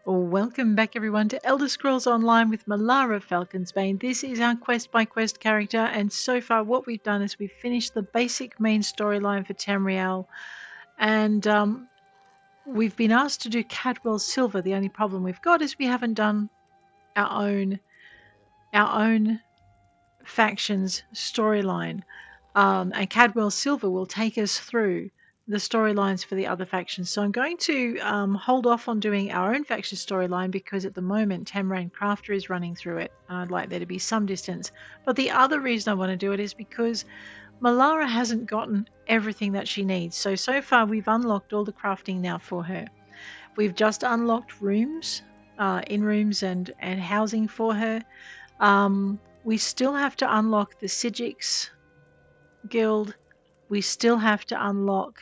Welcome back everyone to Elder Scrolls Online with Malara Falconsbane. This is our quest by quest character, and so far what we've done is we've finished the basic main storyline for Tamriel, and we've been asked to do Cadwell Silver. The only problem we've got is we haven't done our own faction's storyline, and Cadwell Silver will take us through the storylines for the other factions. So I'm going to hold off on doing our own faction storyline because at the moment Tamrain Crafter is running through it, and I'd like there to be some distance. But the other reason I want to do it is because Malara hasn't gotten everything that she needs. So far we've unlocked all the crafting now for her. We've just unlocked rooms, in rooms and housing for her. We still have to unlock the Sigix Guild. We still have to unlock.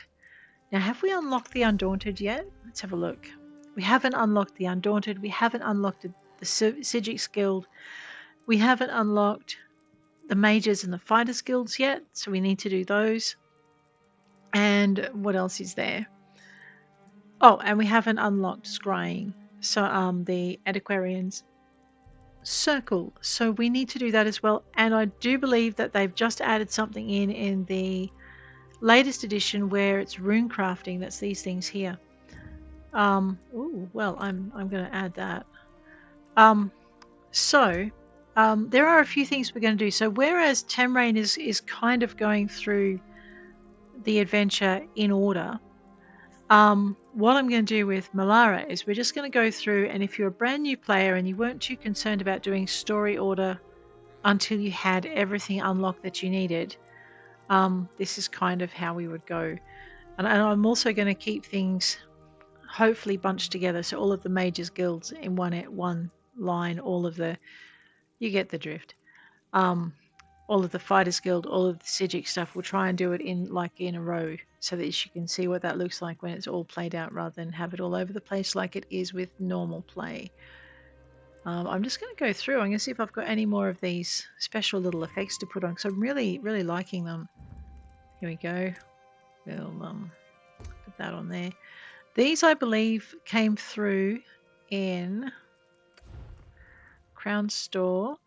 Now, have we unlocked the Undaunted yet? Let's have a look. We haven't unlocked the Undaunted. We haven't unlocked the Sigix Guild. We haven't unlocked the Mages and the Fighters Guilds yet, so we need to do those. And what else is there? Oh, and we haven't unlocked Scrying, so the Antiquarians Circle. So we need to do that as well. And I do believe that they've just added something in the latest edition where it's rune crafting. That's these things here. Well, I'm going to add that. There are a few things we're going to do. So whereas Tamrain is kind of going through the adventure in order, what I'm going to do with Malara is we're just going to go through, and if you're a brand new player and you weren't too concerned about doing story order until you had everything unlocked that you needed, this is kind of how we would go. And I'm also going to keep things hopefully bunched together, so all of the mages guilds in one line, all of the, you get the drift, all of the fighters guild, all of the Sigix stuff. We'll try and do it in a row so that you can see what that looks like when it's all played out, rather than have it all over the place like it is with normal play. I'm just going to go through. I'm going to see if I've got any more of these special little effects to put on, because I'm really liking them. Here we go. We'll put that on there. These, I believe, came through in Crown Store.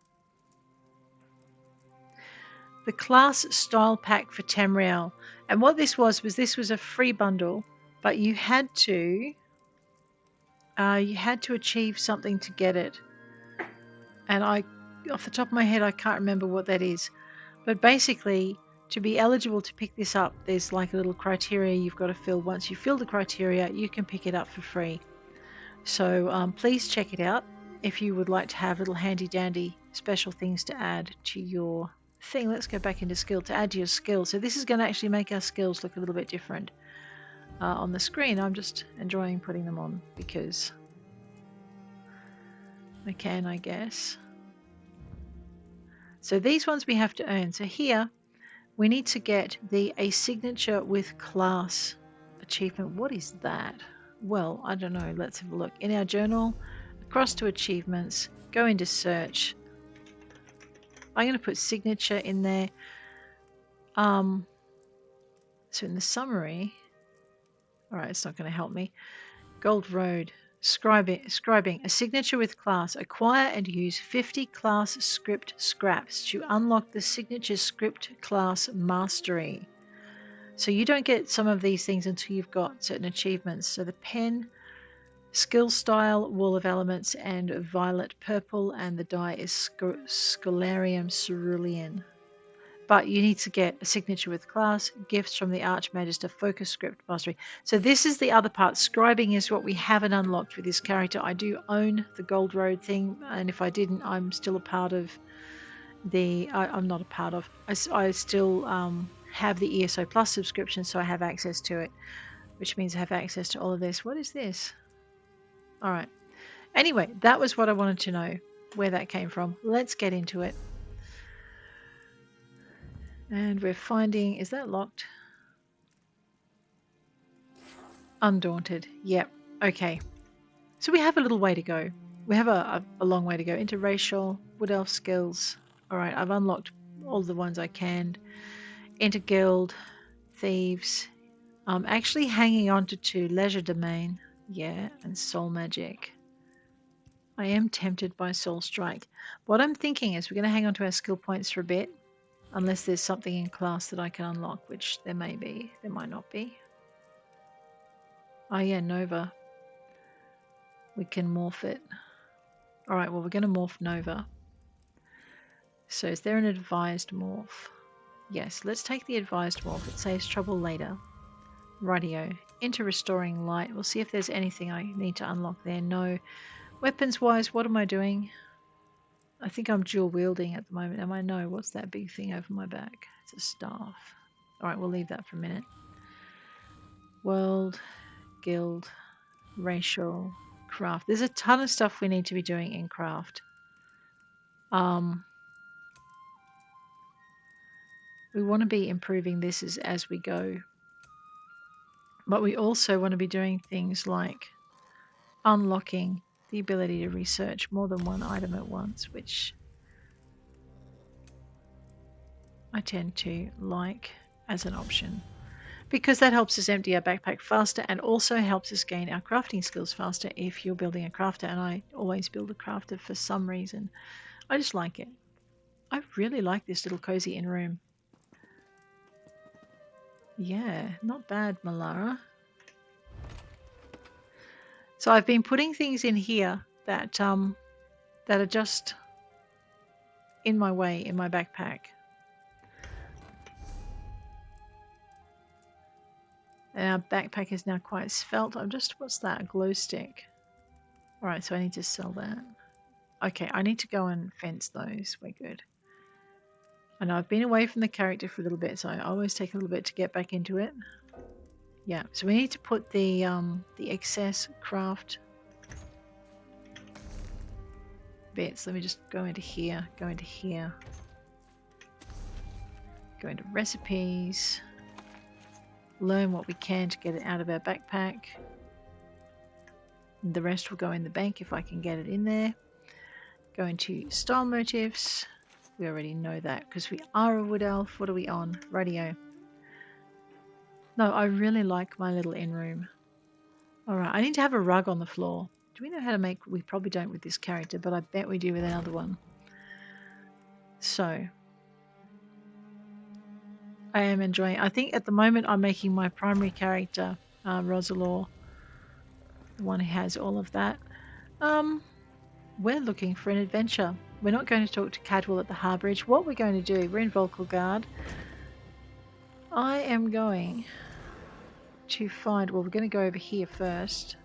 The class style pack for Tamriel. And what this was this was a free bundle, but you had to achieve something to get it. And off the top of my head, I can't remember what that is. But basically, to be eligible to pick this up, there's like a little criteria you've got to fill. Once you fill the criteria, you can pick it up for free. So please check it out if you would like to have little handy dandy special things to add to your thing. Let's go back into skill to add to your skill. So this is going to actually make our skills look a little bit different on the screen. I'm just enjoying putting them on because I can, I guess. So these ones we have to earn. So here we need to get a signature with class achievement. What is that? Well, I don't know. Let's have a look. In our journal, across to achievements, go into search. I'm going to put signature in there. So in the summary, all right, it's not going to help me. Gold Road, scribing, a signature with class. Acquire and use 50 class script scraps to unlock the signature script class mastery. So you don't get some of these things until you've got certain achievements. So the pen, skill style, wall of elements, and violet purple, and the dye is Scholarium Cerulean. But you need to get a signature with class, gifts from the Archmagister, focus script mastery. So this is the other part. Scribing is what we haven't unlocked with this character. I do own the Gold Road thing, and if I didn't, I'm still a part of the... I'm not a part of... I still have the ESO Plus subscription, so I have access to it, which means I have access to all of this. What is this? All right. Anyway, that was what I wanted to know, where that came from. Let's get into it. And we're finding, is that locked? Undaunted. Yep. Okay. So we have a little way to go. We have a long way to go. Interracial, Wood Elf skills. All right, I've unlocked all the ones I can. Enter Guild, Thieves. I'm actually hanging on to 2. Leisure Domain, yeah, and Soul Magic. I am tempted by Soul Strike. What I'm thinking is we're going to hang on to our skill points for a bit, unless there's something in class that I can unlock, which there may be. There might not be. Oh yeah, Nova. We can morph it. Alright, well we're going to morph Nova. So is there an advised morph? Yes, let's take the advised morph. It saves trouble later. Radio. Into Restoring Light. We'll see if there's anything I need to unlock there. No. Weapons wise, what am I doing? I think I'm dual wielding at the moment. Am I? No. What's that big thing over my back? It's a staff. Alright, we'll leave that for a minute. World, guild, racial, craft. There's a ton of stuff we need to be doing in craft. We want to be improving this as we go. But we also want to be doing things like unlocking the ability to research more than one item at once, which I tend to like as an option, because that helps us empty our backpack faster and also helps us gain our crafting skills faster if you're building a crafter. And I always build a crafter for some reason. I just like it. I really like this little cozy inn room. Yeah, not bad, Malara. So I've been putting things in here that are just in my way in my backpack. And our backpack is now quite svelte. What's that? A glow stick. Alright, so I need to sell that. Okay, I need to go and fence those. We're good. I know I've been away from the character for a little bit, so I always take a little bit to get back into it. Yeah, so we need to put the excess craft bits. Let me just go into here, go into here, go into recipes, learn what we can to get it out of our backpack. The rest will go in the bank if I can get it in there. Go into style motifs. We already know that because we are a wood elf. What are we on? Radio. No, I really like my little inn room. Alright, I need to have a rug on the floor. Do we know how to make... We probably don't with this character, but I bet we do with another one. So, I am enjoying... I think at the moment I'm making my primary character, Rosalor, the one who has all of that. We're looking for an adventure. We're not going to talk to Cadwell at the Harbourage. What we're going to do... We're in Vulkhel. I am going to find... Well, we're going to go over here first.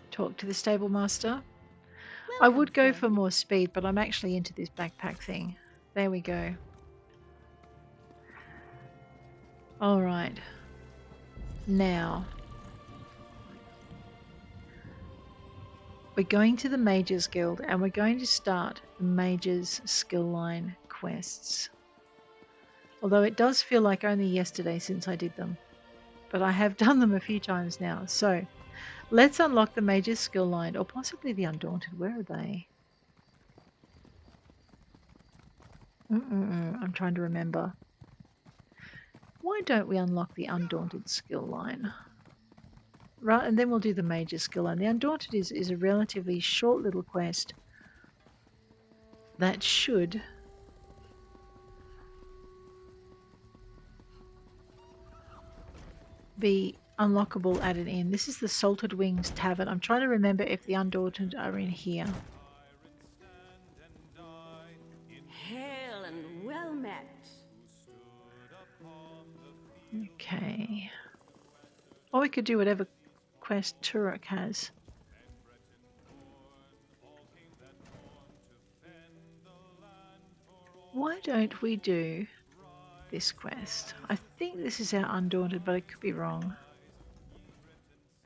Talk to the stable master. I would go for more speed, but I'm actually into this backpack thing. There we go. Alright. Now, we're going to the Mages Guild and we're going to start the Mages skill line quests. Although it does feel like only yesterday since I did them. But I have done them a few times now. So, let's unlock the Mages skill line, or possibly the Undaunted. Where are they? I'm trying to remember. Why don't we unlock the Undaunted skill line? Right, and then we'll do the Mages skill line. The Undaunted is a relatively short little quest that should be unlockable at an inn. This is the Salted Wings Tavern. I'm trying to remember if the Undaunted are in here. Hail and well met. Okay. Or we could do whatever quest Turok has. Why don't we do this quest? I think this is our Undaunted, but I could be wrong.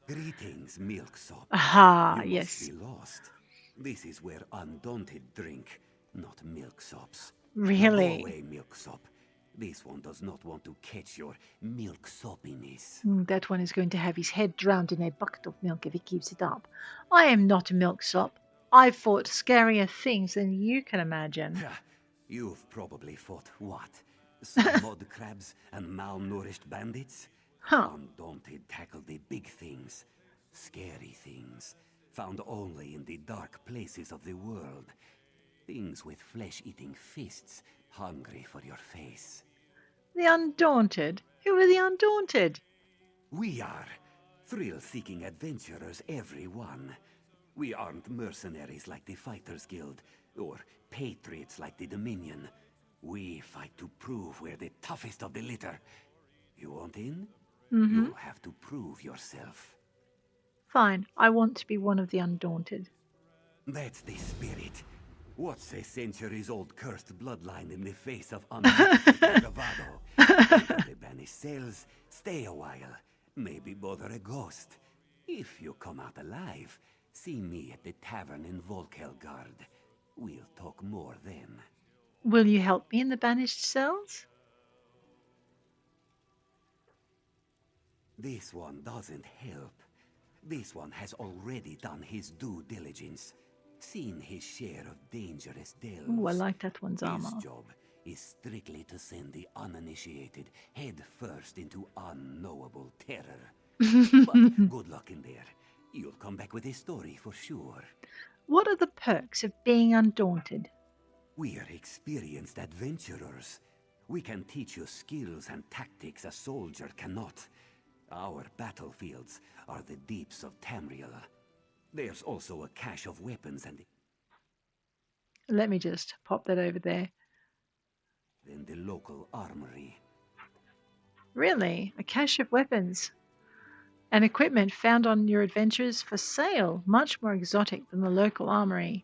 Greetings, Milksop. Aha, You yes. must be lost. This is where Undaunted drink, not milksops. Really? Now go away, Milksop. This one does not want to catch your milksopiness. That one is going to have his head drowned in a bucket of milk if he keeps it up. I am not a milksop. I've fought scarier things than you can imagine. You've probably fought what? Some mud crabs and malnourished bandits? Huh. Undaunted tackle the big things, scary things, found only in the dark places of the world. Things with flesh-eating fists, hungry for your face. The Undaunted? Who are the Undaunted? We are thrill-seeking adventurers, every one. We aren't mercenaries like the Fighters Guild, or patriots like the Dominion. We fight to prove we're the toughest of the litter. You want in? You'll have to prove yourself. Fine, I want to be one of the Undaunted. That's the spirit. What's a centuries-old cursed bloodline in the face of unmitigated bravado? Enter the Banished Cells, stay a while, maybe bother a ghost. If you come out alive, see me at the Tavern in Vulkhel guard. We'll talk more then. Will you help me in the Banished Cells? This one doesn't help. This one has already done his due diligence, seen his share of dangerous delves. Ooh, I like that one's armor. His job is strictly to send the uninitiated head first into unknowable terror. But good luck in there. You'll come back with a story for sure. What are the perks of being Undaunted? We're experienced adventurers. We can teach you skills and tactics a soldier cannot. Our battlefields are the deeps of Tamriel. There's also a cache of weapons and Let me just pop that over there. in the local armory. Really? A cache of weapons and equipment found on your adventures for sale. Much more exotic than the local armory.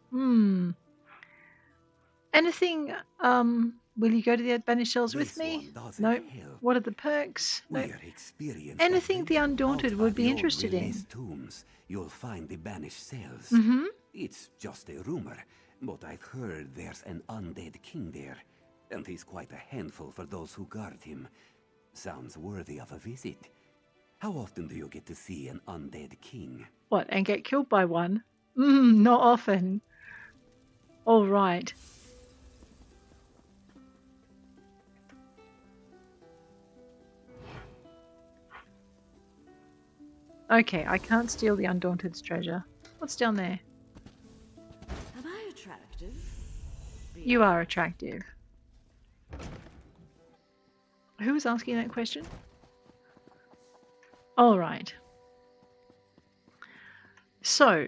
Anything, will you go to the Banished Cells with me? Nope. What are the perks? Nope. We're experienced Anything the Undaunted Out would by be the old interested in. Rilis tombs, you'll find the Banished Cells. Mm-hmm. It's just a rumor, but I've heard there's an undead king there, and he's quite a handful for those who guard him. Sounds worthy of a visit. How often do you get to see an undead king? What, and get killed by one? Not often. All right. Okay, I can't steal the Undaunted's treasure. What's down there? Am I attractive? You are attractive. Who was asking that question? All right. So,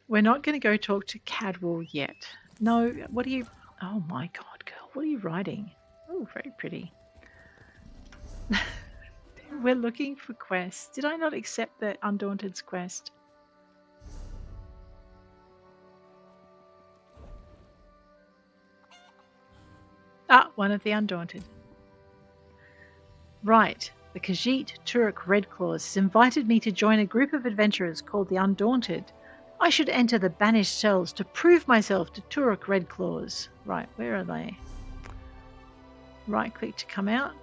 we're not going to go talk to Cadwell yet. No, what are you... Oh my god, girl, what are you writing? Oh, very pretty. We're looking for quests. Did I not accept the Undaunted's quest? Ah, one of the Undaunted. Right. The Khajiit Turek Redclaws has invited me to join a group of adventurers called the Undaunted. I should enter the Banished Cells to prove myself to Turek Redclaws. Right, where are they? Right click to come out.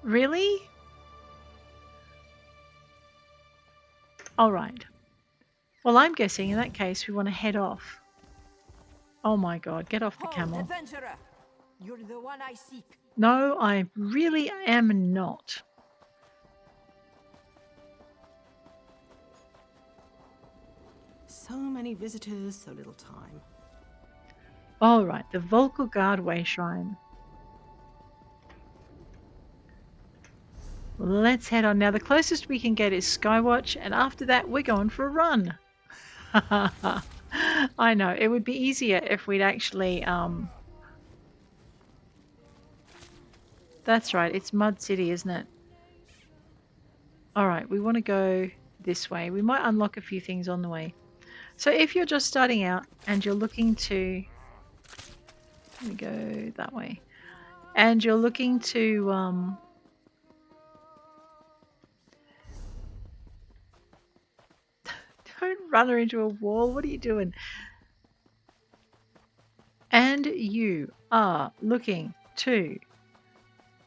Really? Alright. Well, I'm guessing in that case we want to head off. Oh my god, get off the camel. Adventurer! You're the one I seek. No, I really am not. So many visitors, so little time. Alright, the Vulkhel Guard Wayshrine. Let's head on. Now, the closest we can get is Skywatch, and after that, we're going for a run. I know, it would be easier if we'd actually... That's right, it's Mud City, isn't it? Alright, we want to go this way. We might unlock a few things on the way. So if you're just starting out and you're looking to... Let me go that way. And you're looking to... Don't run her into a wall. What are you doing? And you are looking to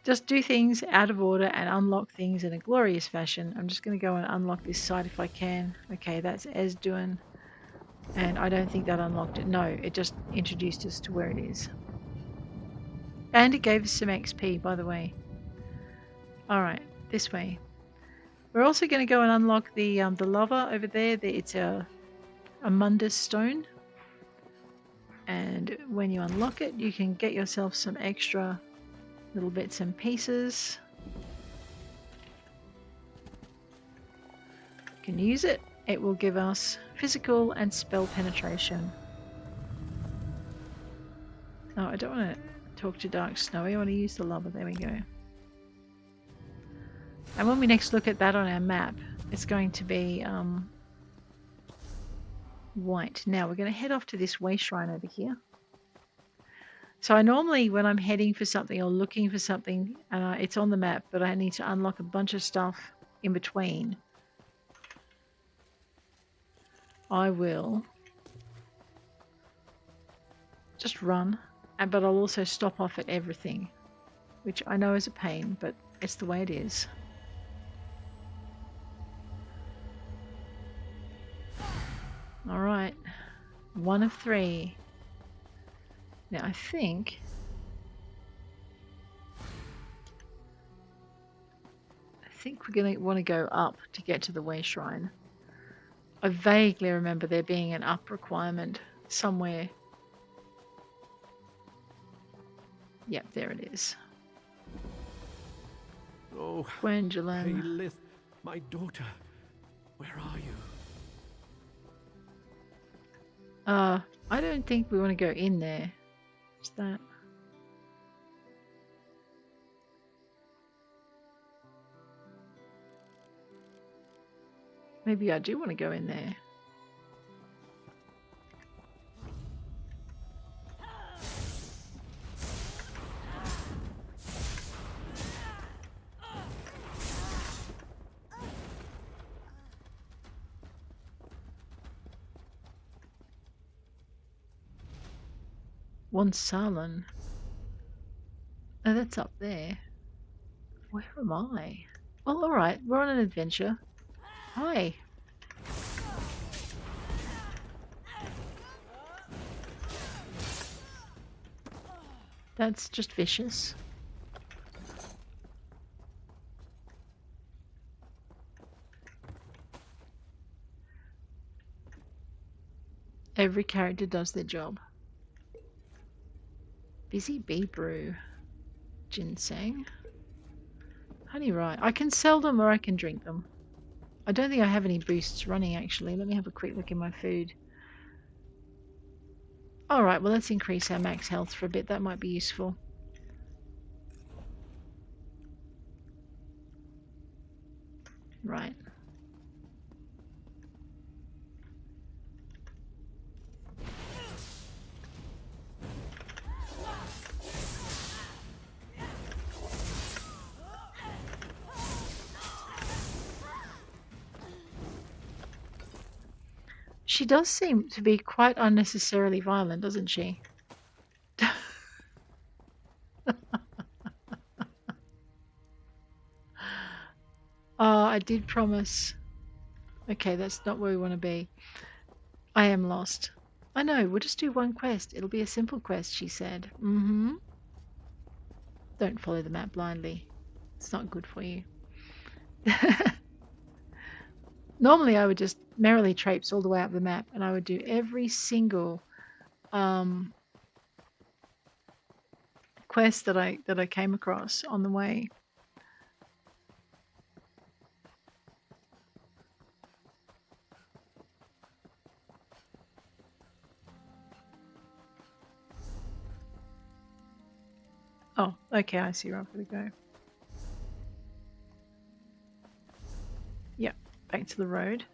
just do things out of order and unlock things in a glorious fashion. I'm just going to go and unlock this side if I can. Okay, that's Ez doing. And I don't think that unlocked it. No, it just introduced us to where it is. And it gave us some XP, by the way. Alright, this way. We're also going to go and unlock the lava over there. It's a mundus stone. And when you unlock it, you can get yourself some extra little bits and pieces. You can use it. It will give us physical and spell penetration. Oh, I don't want to talk to Dark Snowy. I want to use the lava. There we go. And when we next look at that on our map, it's going to be white. Now we're going to head off to this Wayshrine over here. So I normally, when I'm heading for something or looking for something, it's on the map, but I need to unlock a bunch of stuff in between. I will just run, but I'll also stop off at everything, which I know is a pain, but it's the way it is. All right, 1 of 3. Now I think we're going to want to go up to get to the Wayshrine. I vaguely remember there being an up requirement somewhere. Yep, there it is. Oh, Quendeluun. Rilis, my daughter, where are you? I don't think we want to go in there. What's that? Maybe I do want to go in there. Salon. Oh, that's up there. Where am I? Well, alright, we're on an adventure. Hi. That's just vicious. Every character does their job. Busy bee brew. Ginseng. Honey rye. I can sell them or I can drink them. I don't think I have any boosts running actually. Let me have a quick look in my food. Alright, well let's increase our max health for a bit. That might be useful. Right. She does seem to be quite unnecessarily violent, doesn't she? I did promise. Okay, that's not where we want to be. I am lost. I know, we'll just do one quest. It'll be a simple quest, she said. Don't follow the map blindly. It's not good for you. Normally I would just merrily traipse all the way up the map and I would do every single quest that I came across on the way. Oh, okay, I see where I've got to go. Yep, back to the road.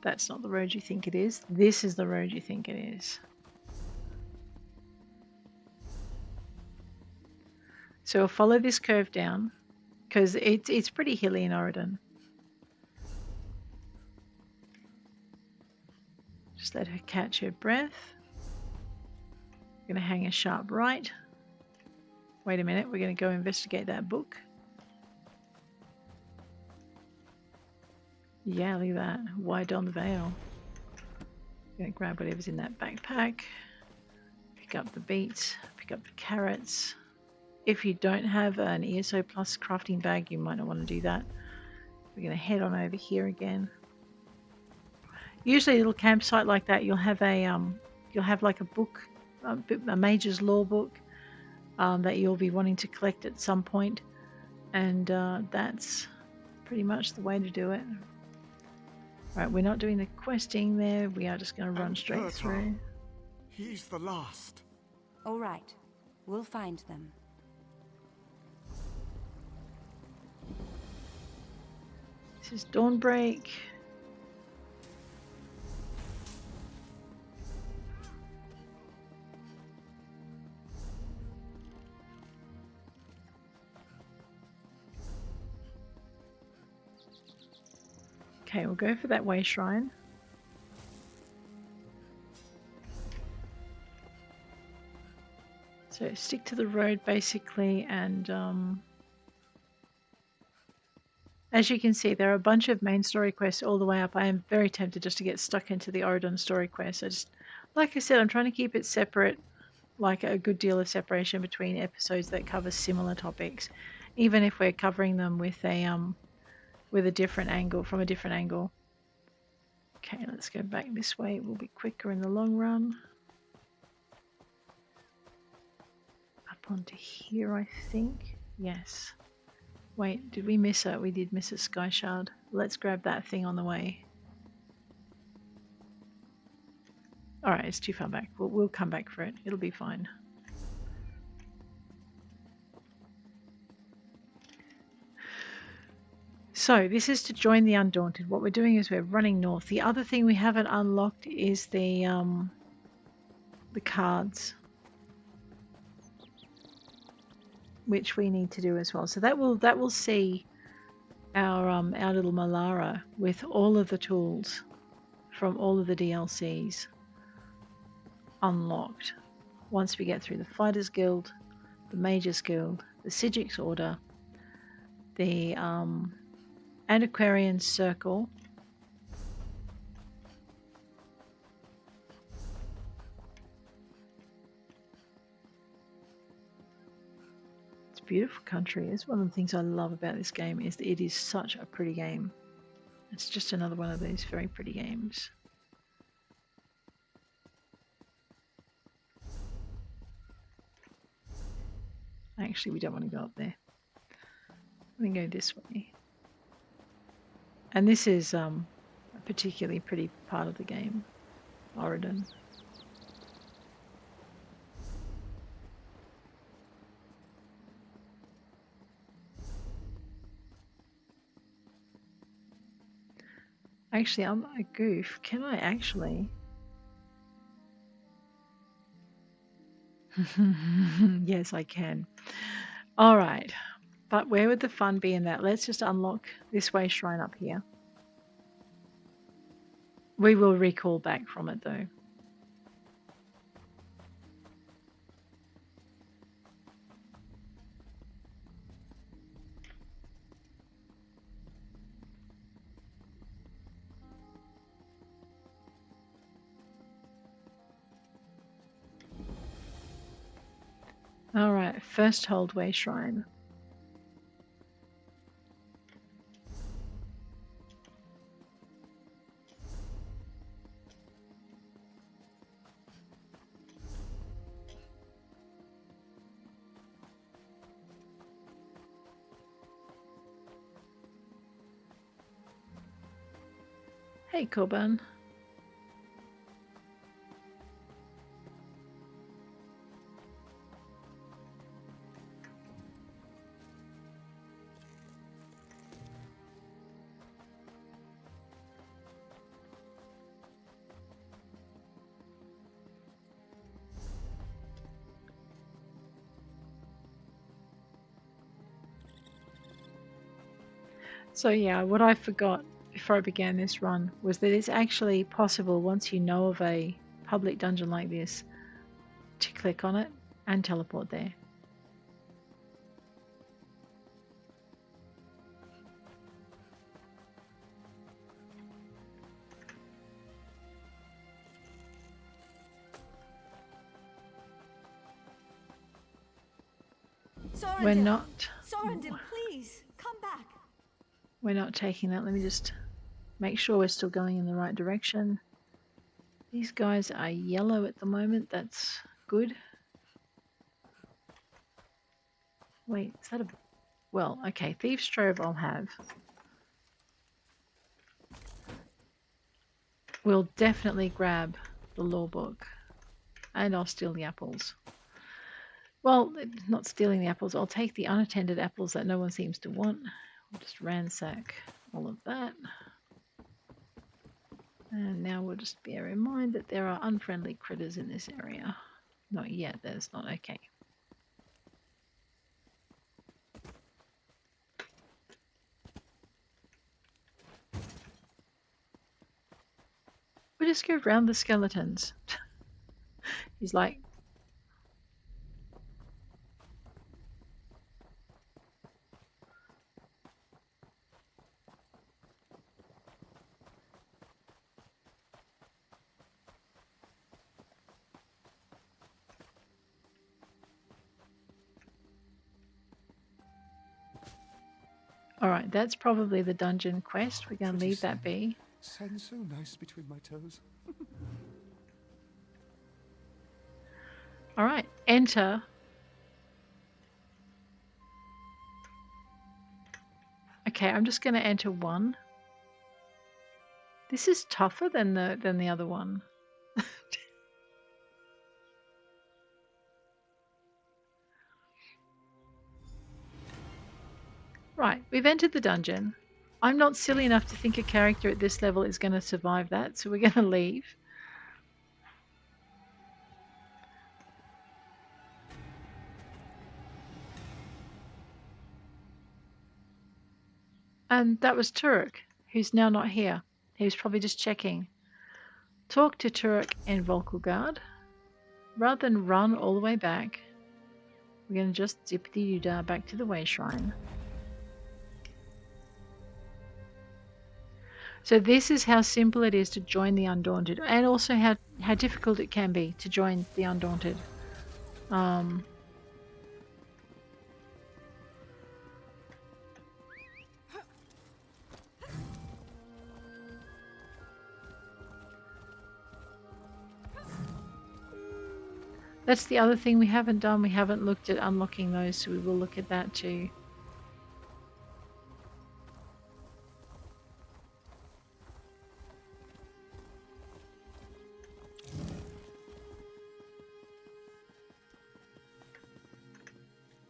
That's not the road you think it is. This is the road you think it is. So we'll follow this curve down because it's pretty hilly in Auridon. Just let her catch her breath. We're going to hang a sharp right. Wait a minute, we're going to go investigate that book. Yeah, look at that. Wide on the veil. Going to grab whatever's in that backpack. Pick up the beets. Pick pick up the carrots. If you don't have an ESO plus crafting bag, you might not want to do that. We're going to head on over here again. Usually a little campsite like that, you'll have like a book, a mage's lore book that you'll be wanting to collect at some point, and that's pretty much the way to do it. Right, we're not doing the questing there, we are just going to run straight through. He's the last. All right. We'll find them. This is Dawnbreak. Okay, we'll go for that Wayshrine. So stick to the road basically, and as you can see, there are a bunch of main story quests all the way up. I am very tempted just to get stuck into the Auridon story quest. Like I said, I'm trying to keep it separate, like a good deal of separation between episodes that cover similar topics, even if we're covering them with a different angle, from a different angle. Okay, let's go back this way. It will be quicker in the long run. Up onto here, I think. Yes. Wait, did we miss it? We did miss a Skyshard. Let's grab that thing on the way. Alright, it's too far back. We'll come back for it. It'll be fine. So this is to join the Undaunted. What we're doing is we're running north. The other thing we haven't unlocked is the cards, which we need to do as well. So that will see our little Malara with all of the tools from all of the DLCs unlocked once we get through the Fighters Guild, the Mages Guild, the Sigix Order, the Antiquarian Circle, it's a beautiful country. It's one of the things I love about this game, is that it is such a pretty game. It's just another one of these very pretty games. Actually, we don't want to go up there. We can go this way. And this is a particularly pretty part of the game, Auridon. Actually, I'm a goof. Can I actually? Yes, I can. All right. But where would the fun be in that? Let's just unlock this Wayshrine up here. We will recall back from it though. All right, first hold Wayshrine. Hey, Coban. So yeah, what I forgot before I began this run was that it's actually possible, once you know of a public dungeon like this, to click on it and teleport there. We're Sorendil! not. Sorendil, please, come back. We're not taking that. Let me just make sure we're still going in the right direction. These guys are yellow at the moment. That's good. Wait, is that a... Well, okay. Thieves' Trove I'll have. We'll definitely grab the Lorebook. And I'll steal the apples. Well, not stealing the apples. I'll take the unattended apples that no one seems to want. We'll just ransack all of that. And now we'll just bear in mind that there are unfriendly critters in this area. Not yet, that's not okay. We'll just go round the skeletons. He's like... Alright, that's probably the dungeon quest. We're going to leave that be. Sand so nice between my toes. Alright, enter. Okay, I'm just going to enter one. This is tougher than the other one. Right, we've entered the dungeon. I'm not silly enough to think a character at this level is going to survive that, so we're going to leave. And that was Turek, who's now not here. He was probably just checking. Talk to Turek and Vulkhel. Rather than run all the way back, we're going to just zip-de-doo-dah back to the Wayshrine. So this is how simple it is to join the Undaunted, and also how difficult it can be to join the Undaunted. That's the other thing we haven't done. We haven't looked at unlocking those, so we will look at that too.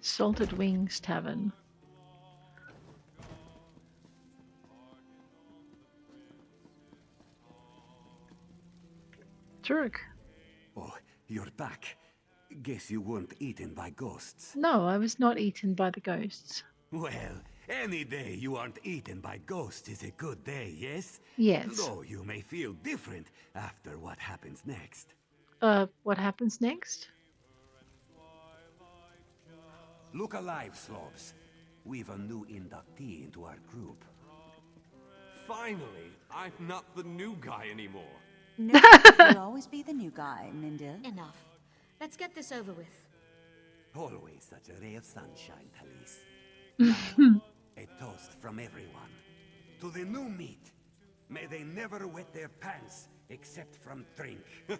Salted Wings Tavern. Turek. Oh, you're back. Guess you weren't eaten by ghosts. No, I was not eaten by the ghosts. Well, any day you aren't eaten by ghosts is a good day, yes? Yes. Though you may feel different after what happens next. What happens next? Look alive, Slobs. We've a new inductee into our group. Finally, I'm not the new guy anymore. No, you'll always be the new guy, Mindil. Enough. Let's get this over with. Always such a ray of sunshine, Talise. Now, a toast from everyone. To the new meat. May they never wet their pants except from drink. To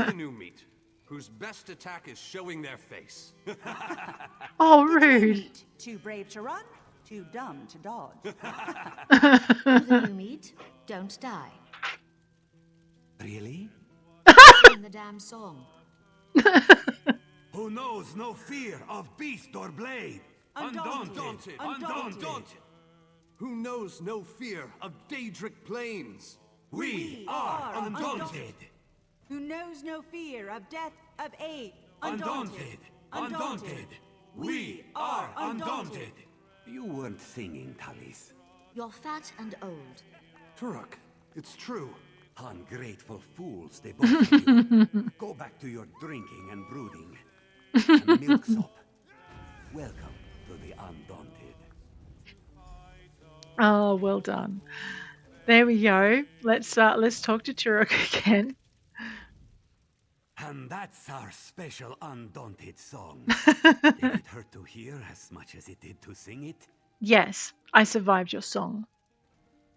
the new meat, whose best attack is showing their face. Oh, rude. Too brave to run, too dumb to dodge. To the new meat, don't die. Really? Sing the damn song. Who knows no fear of beast or blade? Undaunted. Who knows no fear of Daedric plains? We are undaunted. Who knows no fear of death, of age. Undaunted. We are undaunted. You weren't singing, Talise. You're fat and old. Turek, it's true. Ungrateful fools, they both of you. Go back to your drinking and brooding. And milksop. Welcome to the Undaunted. Oh, well done. There we go. Let's talk to Turek again. And that's our special Undaunted song. Did it hurt to hear as much as it did to sing it? Yes, I survived your song.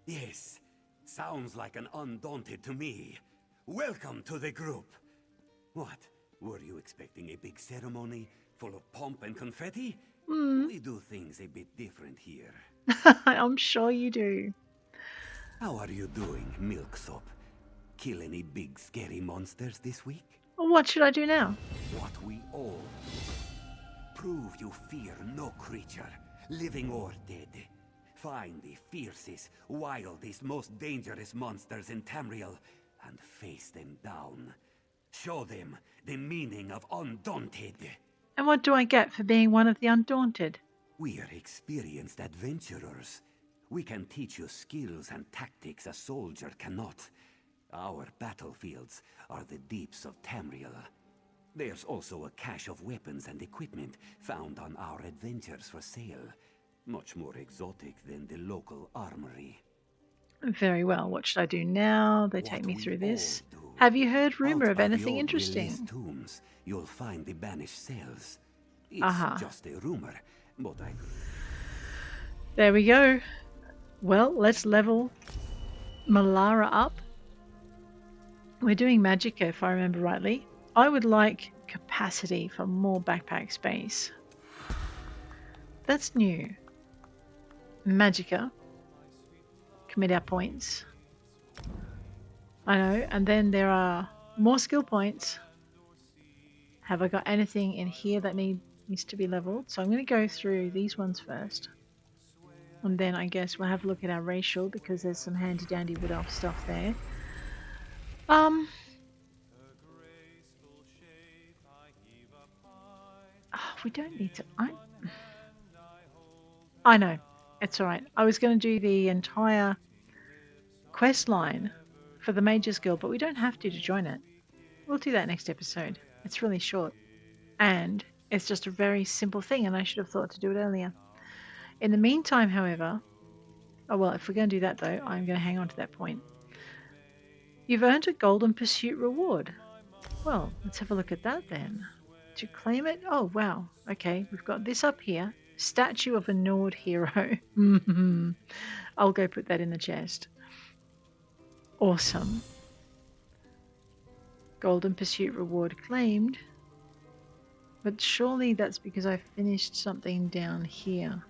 Yes, sounds like an Undaunted to me. Welcome to the group. What, were you expecting a big ceremony full of pomp and confetti? We do things a bit different here. I'm sure you do. How are you doing, Milksop? Kill any big scary monsters this week? Well, what should I do now? What we all do. Prove you fear no creature, living or dead. Find the fiercest, wildest, most dangerous monsters in Tamriel and face them down. Show them the meaning of Undaunted. And what do I get for being one of the Undaunted? We're experienced adventurers. We can teach you skills and tactics a soldier cannot. Our battlefields are the deeps of Tamriel. There's also a cache of weapons and equipment found on our adventures for sale. Much more exotic than the local armory. Very well. What should I do now? They take me through this. Have you heard rumor of anything interesting? Tombs, you'll find the Banished Cells. It's just a rumor, but I... There we go. Well, let's level Malara up. We're doing Magicka, if I remember rightly. I would like capacity for more backpack space. That's new. Magicka. Commit our points. I know, and then there are more skill points. Have I got anything in here that needs to be leveled? So I'm going to go through these ones first. And then I guess we'll have a look at our racial because there's some handy dandy wood elf stuff there. We don't need to... I know. It's alright. I was going to do the entire quest line for the Mages Guild, but we don't have to join it. We'll do that next episode. It's really short. And it's just a very simple thing, and I should have thought to do it earlier. In the meantime, however... Oh, well, if we're going to do that, though, I'm going to hang on to that point. You've earned a Golden Pursuit reward. Well, let's have a look at that, then. To claim it? Oh, wow. Okay, we've got this up here. Statue of a Nord hero. I'll go put that in the chest. Awesome. Golden Pursuit reward claimed. But surely that's because I finished something down here.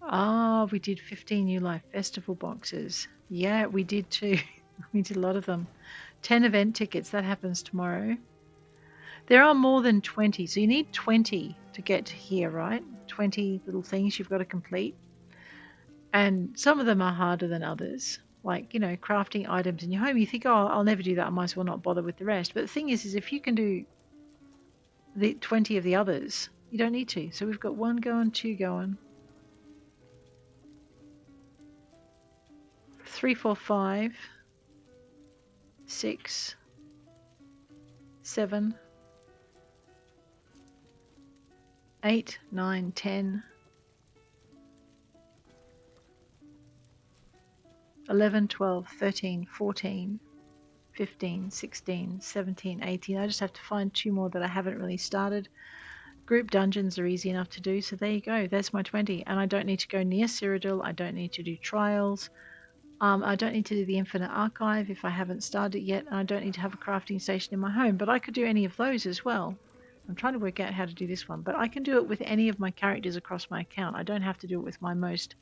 Ah, we did 15 New Life Festival boxes. Yeah, we did too. We did a lot of them. 10 event tickets. That happens tomorrow. There are more than 20, so you need 20 to get here, right? 20 little things you've got to complete. And some of them are harder than others. Like, you know, crafting items in your home. You think, oh, I'll never do that. I might as well not bother with the rest. But the thing is if you can do the 20 of the others, you don't need to. So we've got 1 going, 2 going. 3, 4, 5, 6, 7, 8, 9, 10, 11, 12, 13, 14, 15, 16, 17, 18. I just have to find 2 more that I haven't really started. Group dungeons are easy enough to do, so there you go. There's my 20. And I don't need to go near Cyrodiil. I don't need to do trials. I don't need to do the Infinite Archive if I haven't started yet. And I don't need to have a crafting station in my home. But I could do any of those as well. I'm trying to work out how to do this one. But I can do it with any of my characters across my account. I don't have to do it with my most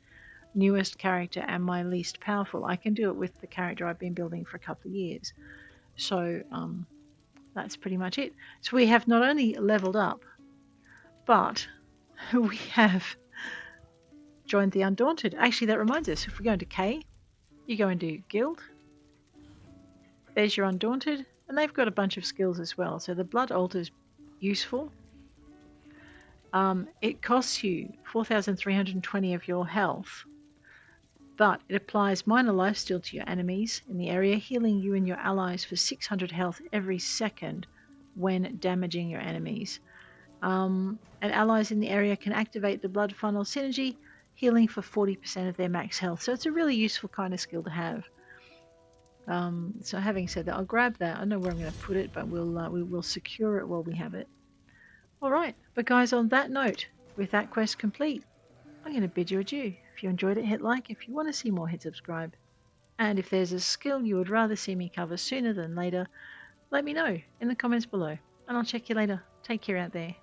newest character and my least powerful. I can do it with the character I've been building for a couple of years. So that's pretty much it. So we have not only leveled up, but we have joined the Undaunted. Actually, that reminds us, if we go into K, you go into Guild. There's your Undaunted, and they've got a bunch of skills as well. So the Blood Altar is useful. It costs you 4,320 of your health, but it applies minor lifesteal to your enemies in the area, healing you and your allies for 600 health every second when damaging your enemies. And allies in the area can activate the Blood Funnel Synergy, healing for 40% of their max health. So it's a really useful kind of skill to have. So having said that, I'll grab that. I know where I'm going to put it, but we will secure it while we have it. All right, but guys, on that note, with that quest complete, I'm going to bid you adieu. If you enjoyed it, hit like. If you want to see more, hit subscribe. And if there's a skill you would rather see me cover sooner than later, let me know in the comments below, and I'll check you later. Take care out there.